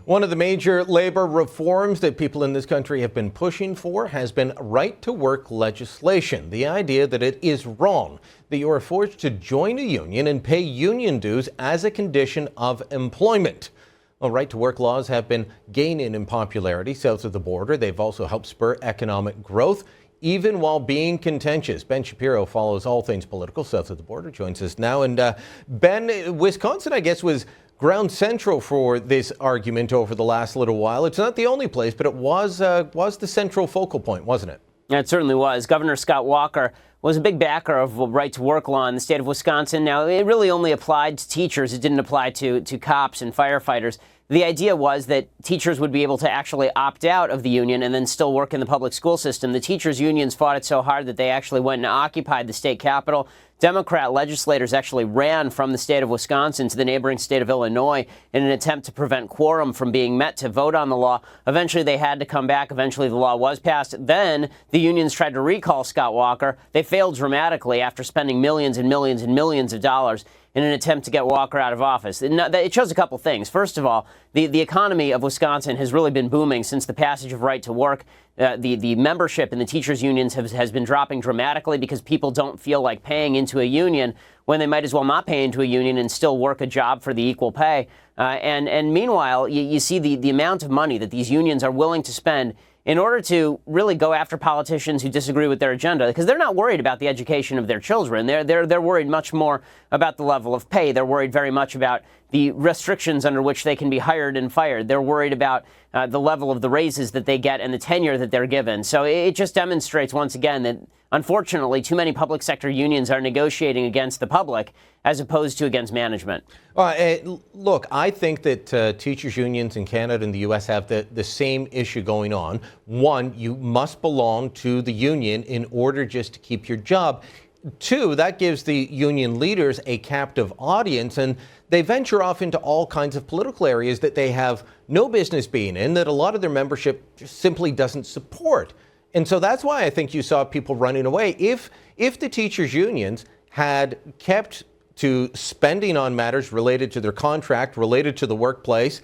One of the major labor reforms that people in this country have been pushing for has been right-to-work legislation. The idea that it is wrong that you are forced to join a union and pay union dues as a condition of employment. Well, right-to-work laws have been gaining in popularity south of the border. They've also helped spur economic growth, even while being contentious. Ben Shapiro follows all things political south of the border, joins us now. And Ben, Wisconsin, I guess, was ground central for this argument over the last little while. It's not the only place, but it was the central focal point, wasn't it? Yeah, it certainly was. Governor Scott Walker was a big backer of right-to-work law in the state of Wisconsin. Now, it really only applied to teachers. It didn't apply to cops and firefighters. The idea was that teachers would be able to actually opt out of the union and then still work in the public school system. The teachers' unions fought it so hard that they actually went and occupied the state capitol. Democrat legislators actually ran from the state of Wisconsin to the neighboring state of Illinois in an attempt to prevent quorum from being met to vote on the law. Eventually, they had to come back. Eventually, the law was passed. Then the unions tried to recall Scott Walker. They failed dramatically after spending millions and millions and millions of dollars in an attempt to get Walker out of office. It shows a couple things. First of all, the economy of Wisconsin has really been booming since the passage of right to work. The membership in the teachers' unions has been dropping dramatically because people don't feel like paying into a union when they might as well not pay into a union and still work a job for the equal pay. And meanwhile, you see the amount of money that these unions are willing to spend in order to really go after politicians who disagree with their agenda, because they're not worried about the education of their children. They're worried much more about the level of pay. They're worried very much about the restrictions under which they can be hired and fired. They're worried about the level of the raises that they get and the tenure that they're given. So it just demonstrates once again that, unfortunately, too many public sector unions are negotiating against the public as opposed to against management. Look, I think that teachers' unions in Canada and the U.S. have the same issue going on. One, you must belong to the union in order just to keep your job. Two, that gives the union leaders a captive audience, and they venture off into all kinds of political areas that they have no business being in, that a lot of their membership just simply doesn't support. And so that's why I think you saw people running away. If the teachers' unions had kept to spending on matters related to their contract, related to the workplace,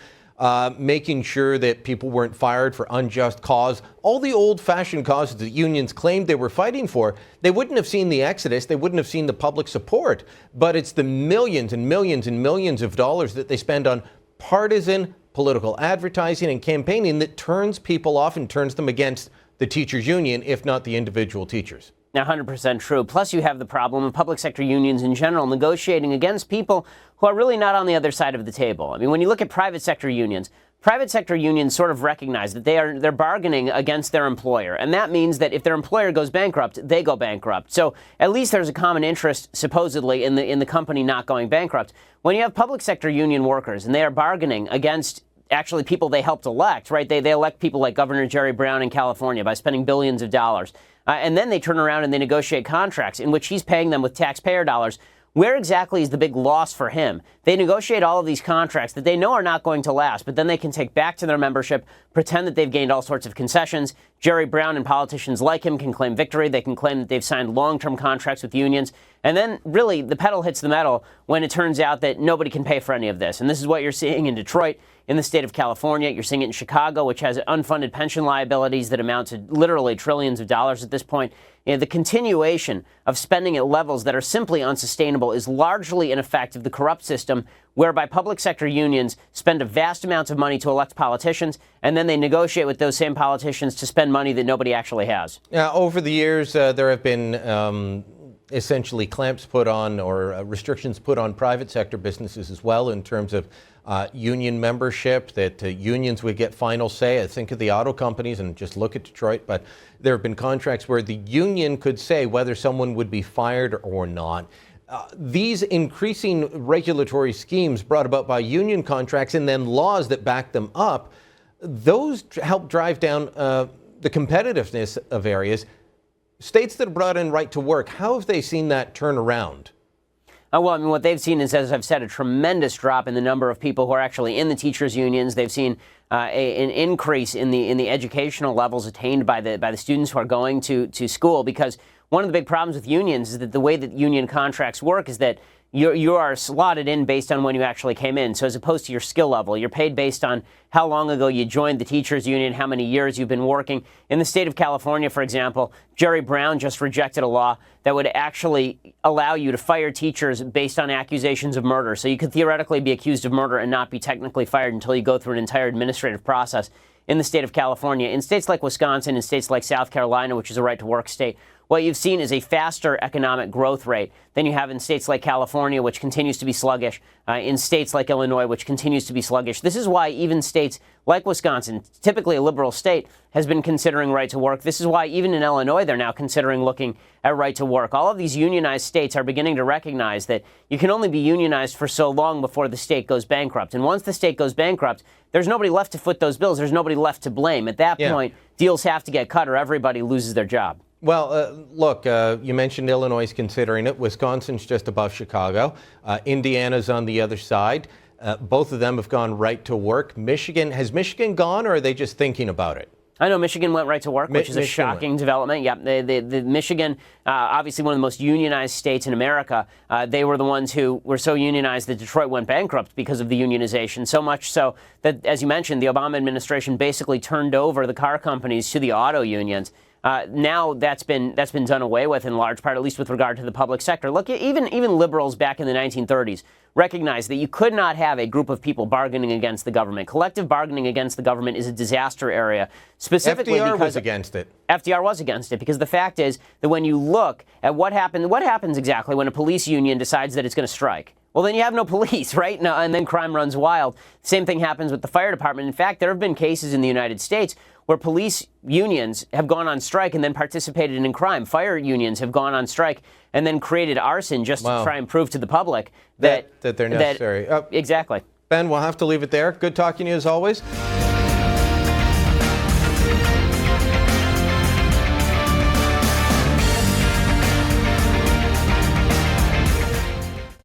making sure that people weren't fired for unjust cause, all the old-fashioned causes that unions claimed they were fighting for, they wouldn't have seen the exodus, they wouldn't have seen the public support. But it's the millions and millions and millions of dollars that they spend on partisan political advertising and campaigning that turns people off and turns them against the teachers' union, if not the individual teachers. 100% true. Plus, you have the problem of public sector unions in general negotiating against people who are really not on the other side of the table. I mean, when you look at private sector unions sort of recognize that they're bargaining against their employer. And that means that if their employer goes bankrupt, they go bankrupt. So at least there's a common interest, supposedly, in the company not going bankrupt. When you have public sector union workers and they are bargaining against actually people they helped elect, right? They elect people like Governor Jerry Brown in California by spending billions of dollars. And then they turn around and they negotiate contracts in which he's paying them with taxpayer dollars. Where exactly is the big loss for him? They negotiate all of these contracts that they know are not going to last, but then they can take back to their membership, pretend that they've gained all sorts of concessions. Jerry Brown and politicians like him can claim victory. They can claim that they've signed long-term contracts with unions. And then, really, the pedal hits the metal when it turns out that nobody can pay for any of this. And this is what you're seeing in Detroit, in the state of California. You're seeing it in Chicago, which has unfunded pension liabilities that amount to literally trillions of dollars at this point. You know, the continuation of spending at levels that are simply unsustainable is largely an effect of the corrupt system whereby public sector unions spend a vast amount of money to elect politicians, and then they negotiate with those same politicians to spend money that nobody actually has. Now, over the years, there have been essentially clamps put on or restrictions put on private sector businesses as well in terms of union membership, that unions would get final say. I think of the auto companies and just look at Detroit, but there have been contracts where the union could say whether someone would be fired or not. These increasing regulatory schemes brought about by union contracts and then laws that back them up, those help drive down the competitiveness of areas. States that have brought in right to work, how have they seen that turn around? Well, I mean, what they've seen is, as I've said, a tremendous drop in the number of people who are actually in the teachers' unions. They've seen an increase in the educational levels attained by the students who are going to school, because one of the big problems with unions is that the way that union contracts work is that you are slotted in based on when you actually came in. So as opposed to your skill level, you're paid based on how long ago you joined the teachers union, how many years you've been working. In the state of California, for example, Jerry Brown just rejected a law that would actually allow you to fire teachers based on accusations of murder. So you could theoretically be accused of murder and not be technically fired until you go through an entire administrative process in the state of California. In states like Wisconsin and states like South Carolina, which is a right-to-work state, what you've seen is a faster economic growth rate than you have in states like California, which continues to be sluggish, in states like Illinois, which continues to be sluggish. This is why even states like Wisconsin, typically a liberal state, has been considering right to work. This is why even in Illinois, they're now considering looking at right to work. All of these unionized states are beginning to recognize that you can only be unionized for so long before the state goes bankrupt. And once the state goes bankrupt, there's nobody left to foot those bills. There's nobody left to blame. At that point, deals have to get cut or everybody loses their job. Well, look, you mentioned Illinois is considering it. Wisconsin's just above Chicago. Indiana's on the other side. Both of them have gone right to work. Has Michigan gone, or are they just thinking about it? I know Michigan went right to work, which is a shocking development. Yeah, the Michigan, obviously one of the most unionized states in America, they were the ones who were so unionized that Detroit went bankrupt because of the unionization. So much so that, as you mentioned, the Obama administration basically turned over the car companies to the auto unions. Now that's been done away with in large part, at least with regard to the public sector. Look, even liberals back in the 1930s recognized that you could not have a group of people bargaining against the government. Collective bargaining against the government is a disaster area, specifically FDR because was against it. FDR was against it because the fact is that when you look at what happens exactly when a police union decides that it's going to strike? Well, then you have no police, right? No, and then crime runs wild. Same thing happens with the fire department. In fact, there have been cases in the United States where police unions have gone on strike and then participated in crime. Fire unions have gone on strike and then created arson just to try and prove to the public that they're necessary. Exactly. Ben, we'll have to leave it there. Good talking to you as always.